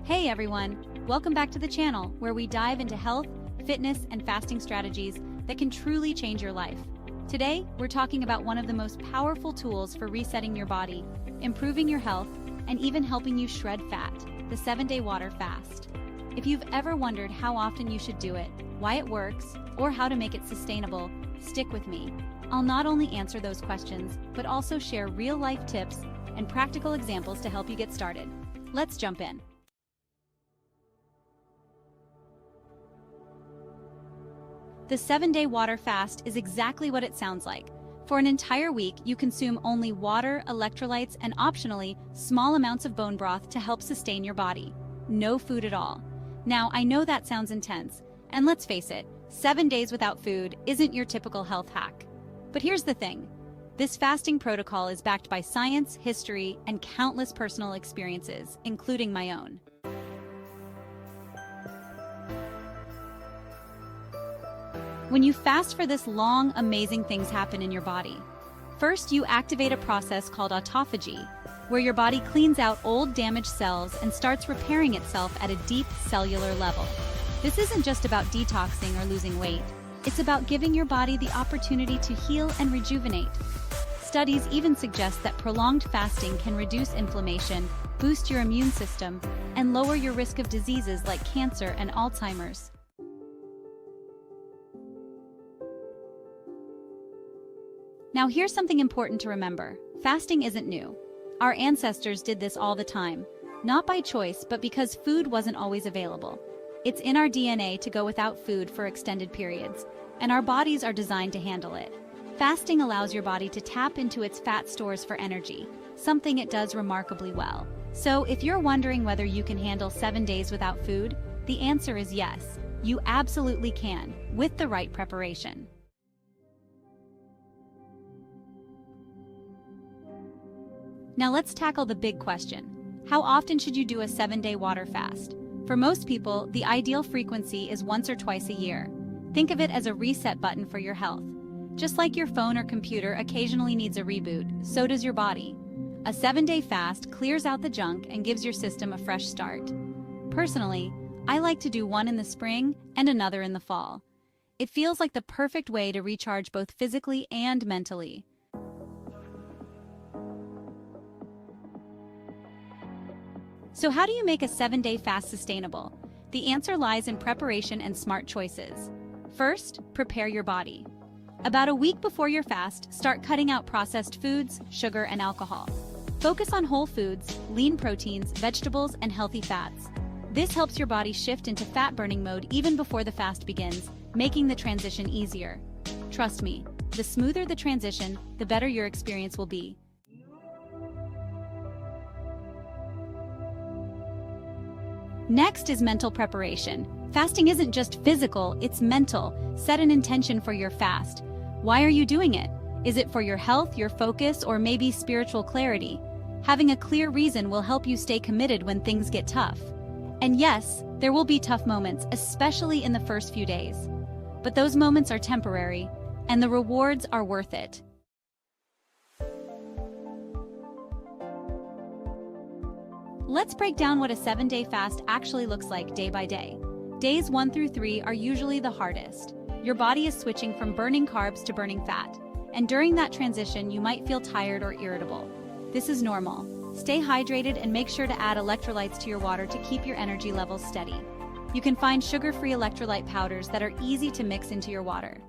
Hey everyone, welcome back to the channel where we dive into health, fitness, and fasting strategies that can truly change your life. Today, we're talking about one of the most powerful tools for resetting your body, improving your health, and even helping you shred fat, the 7-day water fast. If you've ever wondered how often you should do it, why it works, or how to make it sustainable, stick with me. I'll not only answer those questions, but also share real-life tips and practical examples to help you get started. Let's jump in. The 7-day water fast is exactly what it sounds like. For an entire week, you consume only water, electrolytes, and optionally, small amounts of bone broth to help sustain your body. No food at all. Now, I know that sounds intense, and let's face it, 7 days without food isn't your typical health hack. But here's the thing. This fasting protocol is backed by science, history, and countless personal experiences, including my own. When you fast for this long, amazing things happen in your body. First, you activate a process called autophagy, where your body cleans out old damaged cells and starts repairing itself at a deep cellular level. This isn't just about detoxing or losing weight. It's about giving your body the opportunity to heal and rejuvenate. Studies even suggest that prolonged fasting can reduce inflammation, boost your immune system, and lower your risk of diseases like cancer and Alzheimer's. Now here's something important to remember. Fasting isn't new. Our ancestors did this all the time, not by choice, but because food wasn't always available. It's in our DNA to go without food for extended periods, and our bodies are designed to handle it. Fasting allows your body to tap into its fat stores for energy, something it does remarkably well. So if you're wondering whether you can handle 7 days without food, the answer is yes, you absolutely can, with the right preparation. Now let's tackle the big question. How often should you do a 7-day water fast? For most people, the ideal frequency is once or twice a year. Think of it as a reset button for your health. Just like your phone or computer occasionally needs a reboot, so does your body. A 7-day fast clears out the junk and gives your system a fresh start. Personally, I like to do one in the spring and another in the fall. It feels like the perfect way to recharge both physically and mentally. So how do you make a 7-day fast sustainable? The answer lies in preparation and smart choices. First, prepare your body. About a week before your fast, start cutting out processed foods, sugar, and alcohol. Focus on whole foods, lean proteins, vegetables, and healthy fats. This helps your body shift into fat-burning mode even before the fast begins, making the transition easier. Trust me, the smoother the transition, the better your experience will be. Next is mental preparation. Fasting isn't just physical, it's mental. Set an intention for your fast. Why are you doing it? Is it for your health, your focus, or maybe spiritual clarity? Having a clear reason will help you stay committed when things get tough. And yes, there will be tough moments, especially in the first few days. But those moments are temporary, and the rewards are worth it. Let's break down what a 7-day fast actually looks like day by day. Days 1 through 3 are usually the hardest. Your body is switching from burning carbs to burning fat, and during that transition you might feel tired or irritable. This is normal. Stay hydrated and make sure to add electrolytes to your water to keep your energy levels steady. You can find sugar-free electrolyte powders that are easy to mix into your water.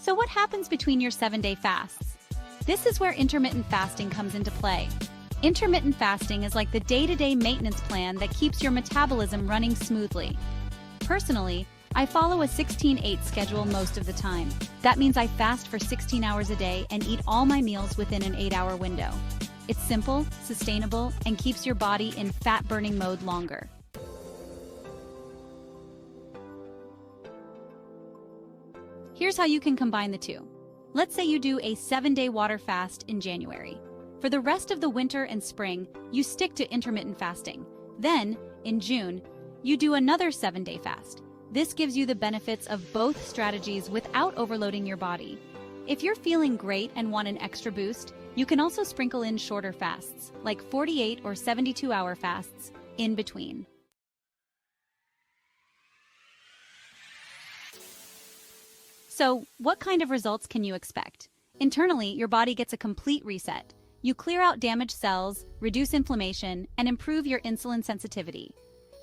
So what happens between your 7-day fasts? This is where intermittent fasting comes into play. Intermittent fasting is like the day-to-day maintenance plan that keeps your metabolism running smoothly. Personally, I follow a 16-8 schedule most of the time. That means I fast for 16 hours a day and eat all my meals within an 8-hour window. It's simple, sustainable, and keeps your body in fat-burning mode longer. Here's how you can combine the two. Let's say you do a 7-day water fast in January. For the rest of the winter and spring, you stick to intermittent fasting. Then, in June, you do another 7-day fast. This gives you the benefits of both strategies without overloading your body. If you're feeling great and want an extra boost, You can also sprinkle in shorter fasts, like 48 or 72-hour fasts, in between. So, what kind of results can you expect? Internally, your body gets a complete reset. You clear out damaged cells, reduce inflammation, and improve your insulin sensitivity.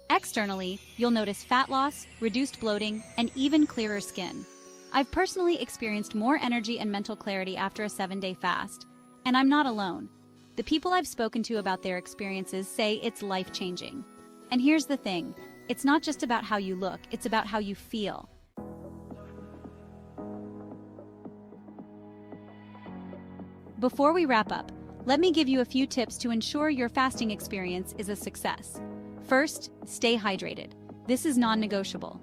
Externally, you'll notice fat loss, reduced bloating, and even clearer skin. I've personally experienced more energy and mental clarity after a 7-day fast, and I'm not alone. The people I've spoken to about their experiences say it's life-changing. And here's the thing, it's not just about how you look, it's about how you feel. Before we wrap up, let me give you a few tips to ensure your fasting experience is a success. First, stay hydrated. This is non-negotiable.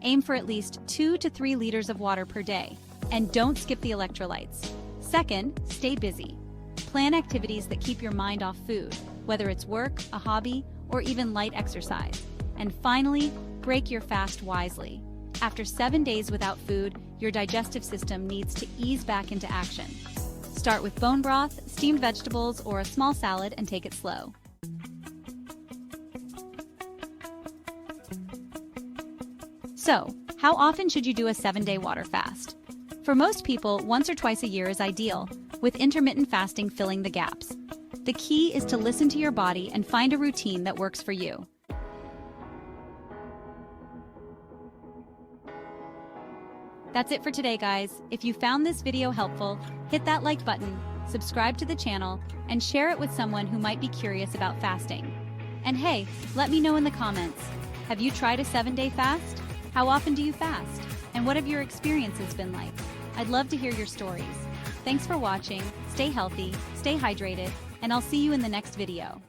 Aim for at least 2 to 3 liters of water per day, and don't skip the electrolytes. Second, stay busy. Plan activities that keep your mind off food, whether it's work, a hobby, or even light exercise. And finally, break your fast wisely. After 7 days without food, your digestive system needs to ease back into action. Start with bone broth, steamed vegetables, or a small salad and take it slow. So, how often should you do a 7-day water fast? For most people, once or twice a year is ideal, with intermittent fasting filling the gaps. The key is to listen to your body and find a routine that works for you. That's it for today, guys. If you found this video helpful, hit that like button, subscribe to the channel, and share it with someone who might be curious about fasting. And hey, let me know in the comments, have you tried a 7-day fast? How often do you fast? And what have your experiences been like? I'd love to hear your stories. Thanks for watching, stay healthy, stay hydrated, and I'll see you in the next video.